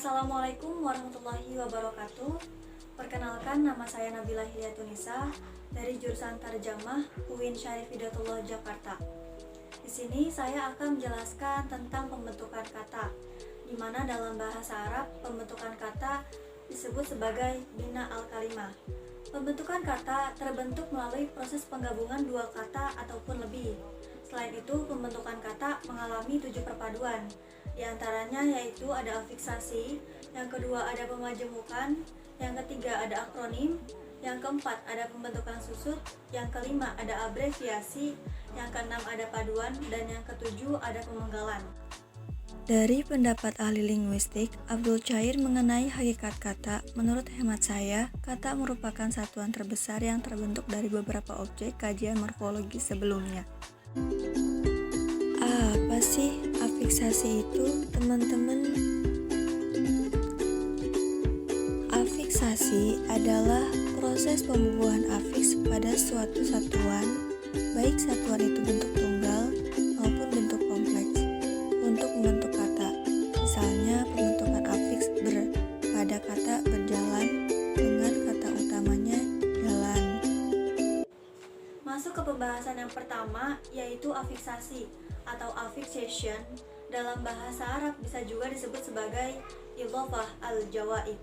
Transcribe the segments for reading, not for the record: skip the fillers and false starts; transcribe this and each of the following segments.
Assalamualaikum warahmatullahi wabarakatuh. Perkenalkan, nama saya Nabila Hidayatunisa dari jurusan Tarjamah UIN Syarif Hidayatullah Jakarta. Di sini saya akan menjelaskan tentang pembentukan kata, di mana dalam bahasa Arab pembentukan kata disebut sebagai bina al-kalimah. Pembentukan kata terbentuk melalui proses penggabungan dua kata ataupun lebih. Selain itu, pembentukan kata mengalami 7 perpaduan. Di antaranya yaitu ada afiksasi, yang kedua ada pemajemukan, yang ketiga ada akronim, yang keempat ada pembentukan susut, yang kelima ada abreviasi, yang keenam ada paduan, dan yang ketujuh ada pemenggalan. Dari pendapat ahli linguistik, Abdul Chair mengenai hakikat kata, menurut hemat saya, kata merupakan satuan terbesar yang terbentuk dari beberapa objek kajian morfologi sebelumnya. Apa sih afiksasi itu, teman-teman? Afiksasi adalah proses pembubuhan afiks pada suatu satuan, baik satuan itu bentuk tunggal maupun bentuk kompleks, untuk membentuk kata. Misalnya pembentukan afiks pada kata berjalan dengan kata utamanya jalan. Masuk ke pembahasan yang pertama, yaitu afiksasi atau affixation. Dalam bahasa Arab bisa juga disebut sebagai idhofah al-jawaid.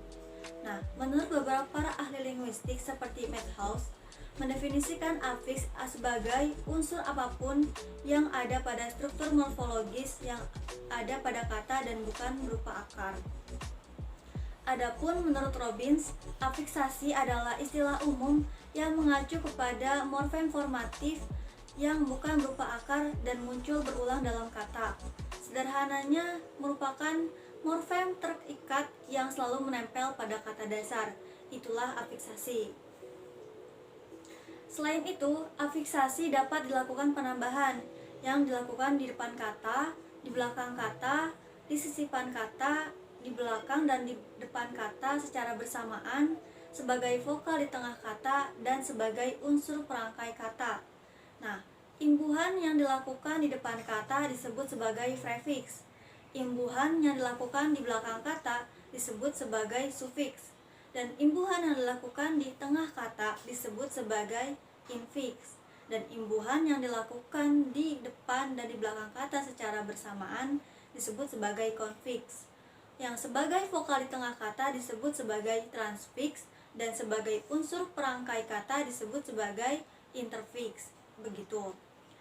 Nah, menurut beberapa para ahli linguistik seperti Matthaus, mendefinisikan afiks sebagai unsur apapun yang ada pada struktur morfologis yang ada pada kata dan bukan berupa akar. Adapun menurut Robbins, afiksasi adalah istilah umum yang mengacu kepada morfem formatif yang bukan berupa akar dan muncul berulang dalam kata. Sederhananya merupakan morfem terikat yang selalu menempel pada kata dasar. Itulah afiksasi. Selain itu, afiksasi dapat dilakukan penambahan yang dilakukan di depan kata, di belakang kata, di sisipan kata, di belakang dan di depan kata secara bersamaan, sebagai vokal di tengah kata, dan sebagai unsur perangkai kata. Nah, imbuhan yang dilakukan di depan kata disebut sebagai prefiks. Imbuhan yang dilakukan di belakang kata disebut sebagai sufiks. Dan imbuhan yang dilakukan di tengah kata disebut sebagai infiks. Dan imbuhan yang dilakukan di depan dan di belakang kata secara bersamaan disebut sebagai konfiks. Yang sebagai vokal di tengah kata disebut sebagai transfiks, dan sebagai unsur perangkai kata disebut sebagai interfiks. Begitu.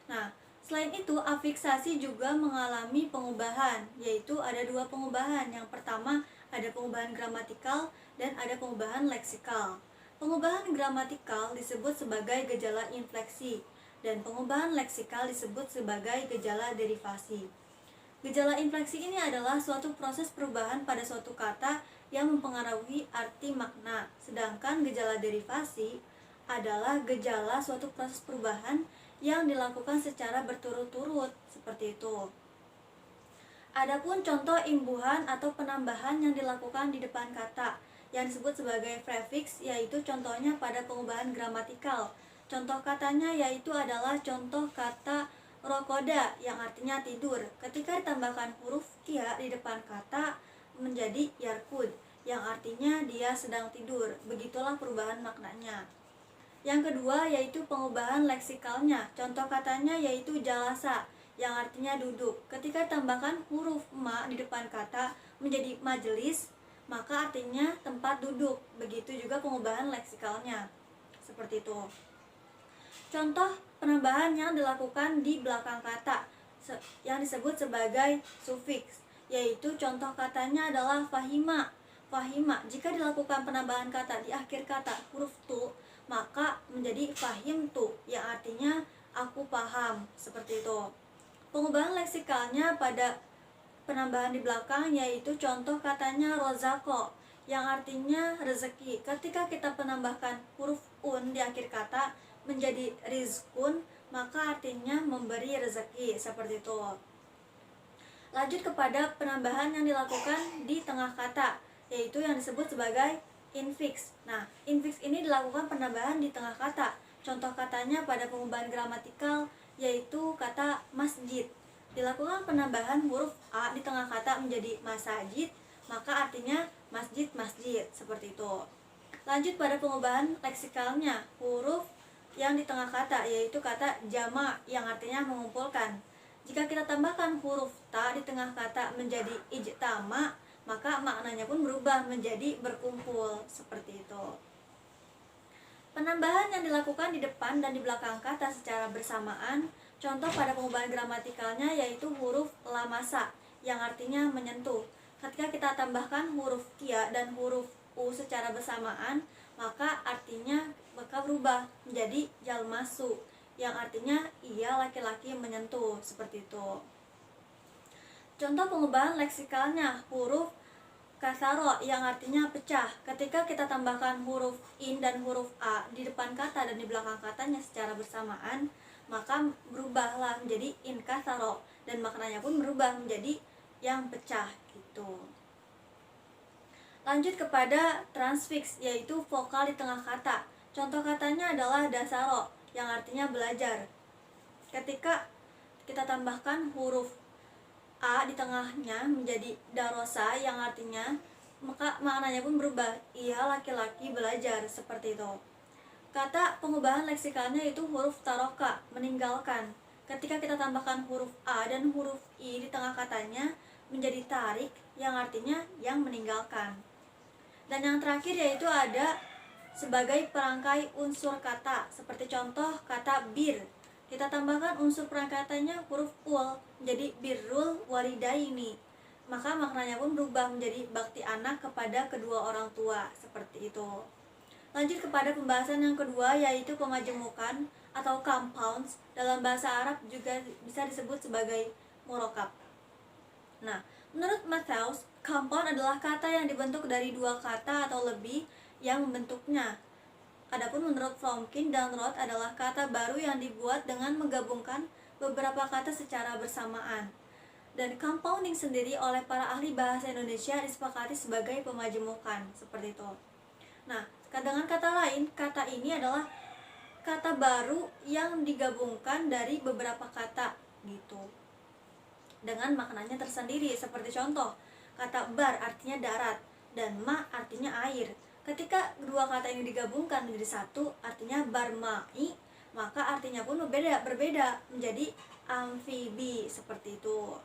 Nah, selain itu afiksasi juga mengalami pengubahan, yaitu ada dua pengubahan. Yang pertama ada pengubahan gramatikal dan ada pengubahan leksikal. Pengubahan gramatikal disebut sebagai gejala infleksi, dan pengubahan leksikal disebut sebagai gejala derivasi. Gejala infleksi ini adalah suatu proses perubahan pada suatu kata yang mempengaruhi arti makna, sedangkan gejala derivasi adalah gejala suatu proses perubahan yang dilakukan secara berturut-turut, seperti itu. Adapun contoh imbuhan atau penambahan yang dilakukan di depan kata yang disebut sebagai prefiks, yaitu contohnya pada pengubahan gramatikal. Contoh katanya yaitu adalah contoh kata rokoda yang artinya tidur. Ketika ditambahkan huruf ya di depan kata menjadi yarkud yang artinya dia sedang tidur. Begitulah perubahan maknanya. Yang kedua yaitu pengubahan leksikalnya. Contoh katanya yaitu jalasa yang artinya duduk. Ketika ditambahkan huruf ma di depan kata menjadi majelis, maka artinya tempat duduk. Begitu juga pengubahan leksikalnya. Seperti itu. Contoh penambahan yang dilakukan di belakang kata yang disebut sebagai sufiks, yaitu contoh katanya adalah fahima. Fahima, jika dilakukan penambahan kata di akhir kata huruf tu, maka menjadi fahim tu, yang artinya aku paham, seperti itu. Pengubahan leksikalnya pada penambahan di belakang yaitu contoh katanya rozako, yang artinya rezeki. Ketika kita penambahkan huruf un di akhir kata menjadi rizkun, maka artinya memberi rezeki, seperti itu. Lanjut kepada penambahan yang dilakukan di tengah kata, yaitu yang disebut sebagai infiks. Nah, infiks ini dilakukan penambahan di tengah kata. Contoh katanya pada pengubahan gramatikal yaitu kata masjid. Dilakukan penambahan huruf a di tengah kata menjadi masajid, maka artinya masjid-masjid, seperti itu. Lanjut pada pengubahan leksikalnya, huruf yang di tengah kata, yaitu kata jama yang artinya mengumpulkan. Jika kita tambahkan huruf ta di tengah kata menjadi ijtama, maka maknanya pun berubah menjadi berkumpul, seperti itu. Penambahan yang dilakukan di depan dan di belakang kata secara bersamaan, contoh pada pengubahan gramatikalnya yaitu huruf lamasa yang artinya menyentuh. Ketika kita tambahkan huruf kia dan huruf u secara bersamaan, maka artinya berubah menjadi jalmasu yang artinya ia laki-laki menyentuh, seperti itu. Contoh pengubahan leksikalnya, huruf kasaro yang artinya pecah. Ketika kita tambahkan huruf in dan huruf a di depan kata dan di belakang katanya secara bersamaan, maka berubahlah menjadi in kasaro dan maknanya pun berubah menjadi yang pecah, gitu. Lanjut kepada transfix, yaitu vokal di tengah kata. Contoh katanya adalah dasaro yang artinya belajar. Ketika kita tambahkan huruf a di tengahnya menjadi darosa yang artinya, maka maknanya pun berubah, ia laki-laki belajar, seperti itu. Kata pengubahan leksikalnya itu huruf taroka, meninggalkan. Ketika kita tambahkan huruf a dan huruf i di tengah katanya menjadi tarik yang artinya yang meninggalkan. Dan yang terakhir yaitu ada sebagai perangkai unsur kata, seperti contoh kata bir. Kita tambahkan unsur perangkainya huruf ul menjadi birrul walidaini, maka maknanya pun berubah menjadi bakti anak kepada kedua orang tua, seperti itu. Lanjut kepada pembahasan yang kedua, yaitu pemajemukan atau compounds. Dalam bahasa Arab juga bisa disebut sebagai murokab. Nah, menurut Matheus, compound adalah kata yang dibentuk dari dua kata atau lebih yang membentuknya. Adapun menurut Fromkin dan Roth adalah kata baru yang dibuat dengan menggabungkan beberapa kata secara bersamaan. Dan compounding sendiri oleh para ahli bahasa Indonesia disepakati sebagai pemajemukan, seperti itu. Nah, dengan kata lain, kata ini adalah kata baru yang digabungkan dari beberapa kata, gitu, dengan maknanya tersendiri. Seperti contoh, kata bar artinya darat dan ma artinya air. Ketika kedua kata ini digabungkan menjadi satu, artinya barmai, maka artinya pun berbeda menjadi amfibi, seperti itu.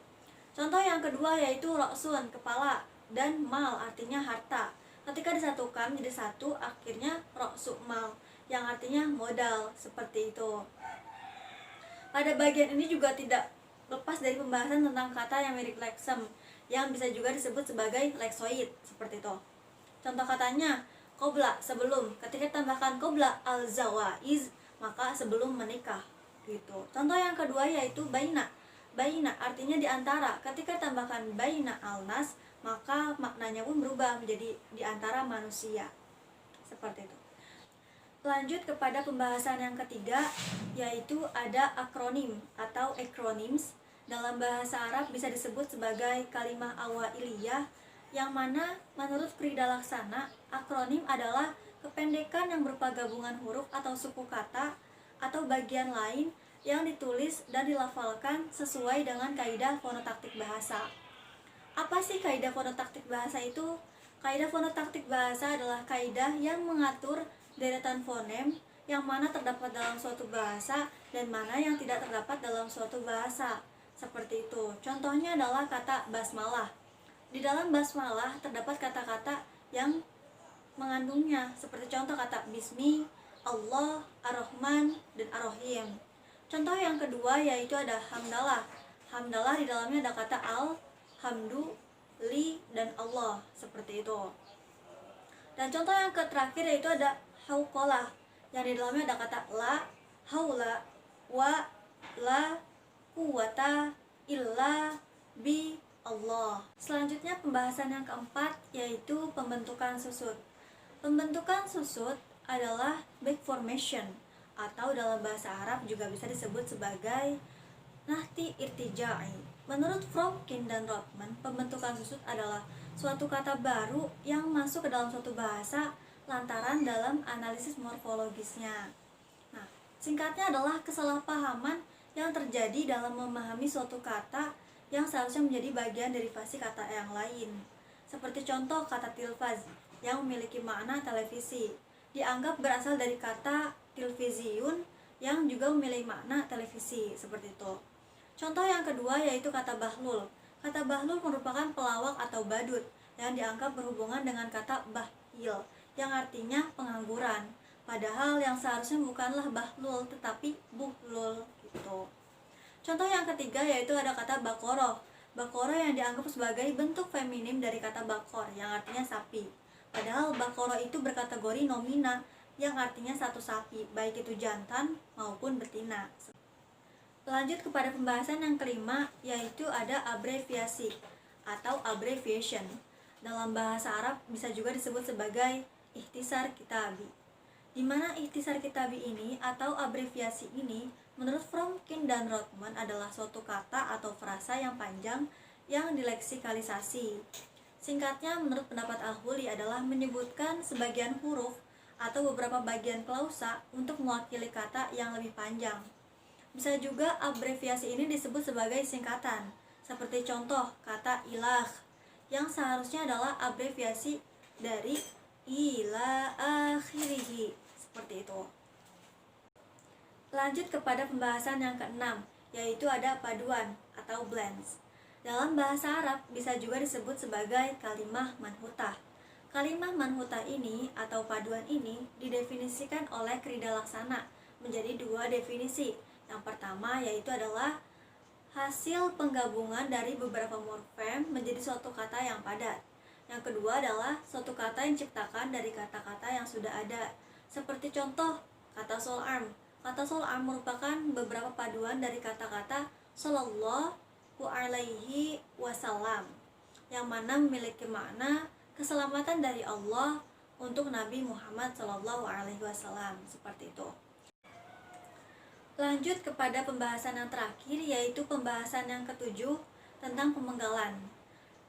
Contoh yang kedua yaitu roksun, kepala, dan mal artinya harta. Ketika disatukan menjadi satu, akhirnya roksu mal yang artinya modal, seperti itu. Pada bagian ini juga tidak lepas dari pembahasan tentang kata yang mirip leksem, yang bisa juga disebut sebagai leksoid, seperti itu. Contoh katanya, qobla, sebelum. Ketika tambahkan qobla al-zawaiz, maka sebelum menikah, gitu. Contoh yang kedua yaitu baina. Baina artinya di antara. Ketika tambahkan baina al-nas, maka maknanya pun berubah menjadi di antara manusia, seperti itu. Lanjut kepada pembahasan yang ketiga, yaitu ada akronim atau acronyms. Dalam bahasa Arab bisa disebut sebagai kalimah awailiyah, yang mana menurut Frida Laksana, akronim adalah kependekan yang berupa gabungan huruf atau suku kata atau bagian lain yang ditulis dan dilafalkan sesuai dengan kaidah fonotaktik bahasa. Apa sih kaidah fonotaktik bahasa itu? Kaidah fonotaktik bahasa adalah kaidah yang mengatur deretan fonem yang mana terdapat dalam suatu bahasa dan mana yang tidak terdapat dalam suatu bahasa. Seperti itu. Contohnya adalah kata basmalah. Di dalam basmalah terdapat kata-kata yang mengandungnya, seperti contoh kata bismi, Allah, ar-Rahman, dan ar-Rahim. Contoh yang kedua yaitu ada hamdalah. Hamdalah di dalamnya ada kata al, hamdu, li, dan Allah, seperti itu. Dan contoh yang terakhir yaitu ada hauqalah, yang di dalamnya ada kata la, haula, wa, la, quwata, illa, bi, Allah. Selanjutnya pembahasan yang keempat yaitu pembentukan susut. Pembentukan susut adalah back formation atau dalam bahasa Arab juga bisa disebut sebagai nahti irtijai. Menurut Fromkin dan Rothman, pembentukan susut adalah suatu kata baru yang masuk ke dalam suatu bahasa lantaran dalam analisis morfologisnya. Nah, singkatnya adalah kesalahpahaman yang terjadi dalam memahami suatu kata yang seharusnya menjadi bagian derivasi kata yang lain. Seperti contoh kata tilfaz yang memiliki makna televisi, dianggap berasal dari kata tilviziyun yang juga memiliki makna televisi, seperti itu. Contoh yang kedua yaitu kata bahlul. Kata bahlul merupakan pelawak atau badut yang dianggap berhubungan dengan kata bahil yang artinya pengangguran. Padahal yang seharusnya bukanlah bahlul tetapi buhlul gitu. Contoh yang ketiga yaitu ada kata bakoroh. Bakoroh yang dianggap sebagai bentuk feminim dari kata bakor yang artinya sapi. Padahal bakoroh itu berkategori nomina yang artinya satu sapi, baik itu jantan maupun betina. Lanjut kepada pembahasan yang kelima, yaitu ada abreviasi atau abbreviation. Dalam bahasa Arab bisa juga disebut sebagai ikhtisar kitabi. Di mana ikhtisar kitabi ini atau abreviasi ini menurut Fromkin dan Rothman adalah suatu kata atau frasa yang panjang yang dileksikalisasi. Singkatnya, menurut pendapat Al-Huli adalah menyebutkan sebagian huruf atau beberapa bagian klausa untuk mewakili kata yang lebih panjang. Bisa juga abreviasi ini disebut sebagai singkatan, seperti contoh kata ilah yang seharusnya adalah abreviasi dari ila akhirihi, seperti itu. Lanjut kepada pembahasan yang keenam, yaitu ada paduan atau blends. Dalam bahasa Arab bisa juga disebut sebagai kalimah manhutah. Kalimah manhutah ini atau paduan ini didefinisikan oleh Krida Laksana menjadi dua definisi. Yang pertama yaitu adalah hasil penggabungan dari beberapa morfem menjadi suatu kata yang padat. Yang kedua adalah suatu kata yang diciptakan dari kata-kata yang sudah ada. Seperti contoh kata sol'am. Kata sol'am merupakan beberapa paduan dari kata-kata sallallahu alaihi wasallam yang mana memiliki makna keselamatan dari Allah untuk Nabi Muhammad sallallahu alaihi wasallam, seperti itu. Lanjut kepada pembahasan yang terakhir, yaitu pembahasan yang ketujuh tentang pemenggalan.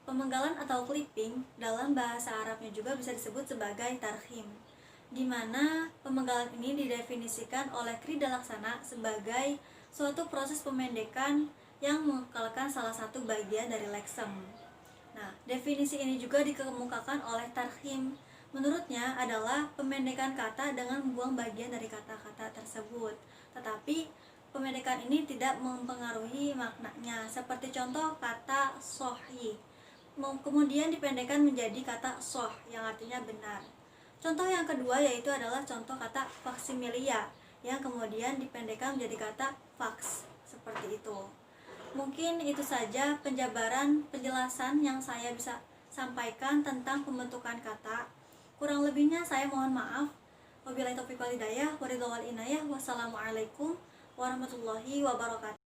Pemenggalan atau clipping dalam bahasa Arabnya juga bisa disebut sebagai tarhim, di mana pemenggalan ini didefinisikan oleh Krida Laksana sebagai suatu proses pemendekan yang mengekalkan salah satu bagian dari leksem. Nah, definisi ini juga dikemukakan oleh tarhim. Menurutnya adalah pemendekan kata dengan membuang bagian dari kata-kata tersebut. Tetapi pemendekan ini tidak mempengaruhi maknanya. Seperti contoh kata sohi, kemudian dipendekkan menjadi kata soh yang artinya benar. Contoh yang kedua yaitu adalah contoh kata faksimilia yang kemudian dipendekkan menjadi kata faks, seperti itu. Mungkin itu saja penjelasan yang saya bisa sampaikan tentang pembentukan kata. Kurang lebihnya saya mohon maaf. Wabillahi taufiq wal hidayah, waridha wal inayah. Wassalamualaikum warahmatullahi wabarakatuh.